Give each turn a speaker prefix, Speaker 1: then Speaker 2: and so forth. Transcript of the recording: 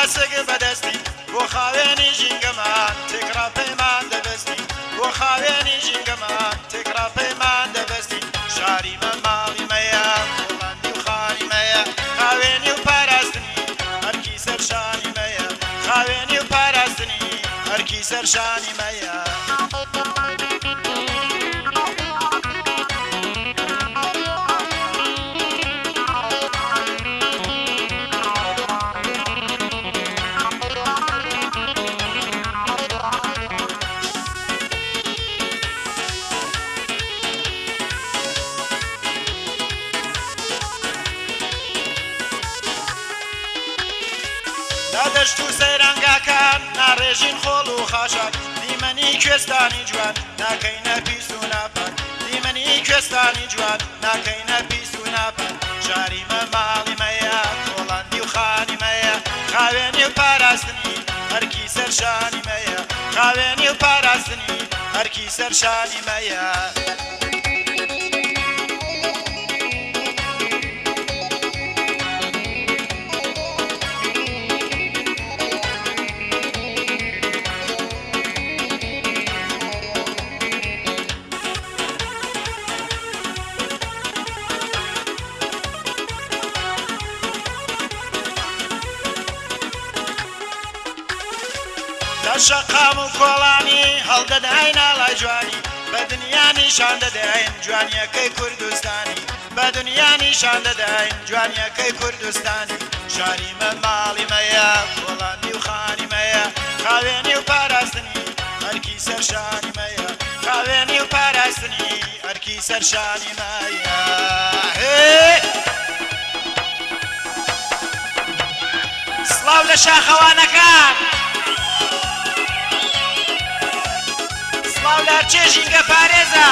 Speaker 1: سگ بەدەستی بۆ خاوێنی ژینگەمان تێکرا پەیمان دەبەستی بۆ خاوێنی ژینگەمان تێکرا پەیمان دەبەستی شاری مە ماڵی مەیە وڵاندی و خانی مەیە خاوێنی و پاراستنی هەرکی سەرشانی مەیە خاوێنی و پاراستنی هەرکی سەرشانی مەیە دەشت و سەیرانگاکان ناڕێژین خۆڵ و خاشاک دیمەنی کوێستانی جوان ناکەینە پیس و ناپەن دیمەنی کوێستانی جوان ناکەینە پیس و ناپەن شاری مە ماڵی مەیە وڵاندی و خانی مەیە خاوێنی و پاراستنی هەرکی سەرشانی مەیە خاوێنی و پاراستنی هەرکی سەرشانی مەیە شەقام و کۆڵانی هەڵدەداین ئاڵای جوانی بە دنیا نیشان دەداین جوانیەکەی کوردستانی بە دنیا نیشان دەداین جوانیەکەی کوردستانی شاری مە ماڵی مەیە وڵاندی و خانی مەیە خاوێنی و پاراستنی هەرکی سەرشانی مەیە خاوێنی و پاراستنی هەرکی سەرشانی مەیە سڵاو لە شاخەوانەکان سڵاو لە چێژینگە پارێزە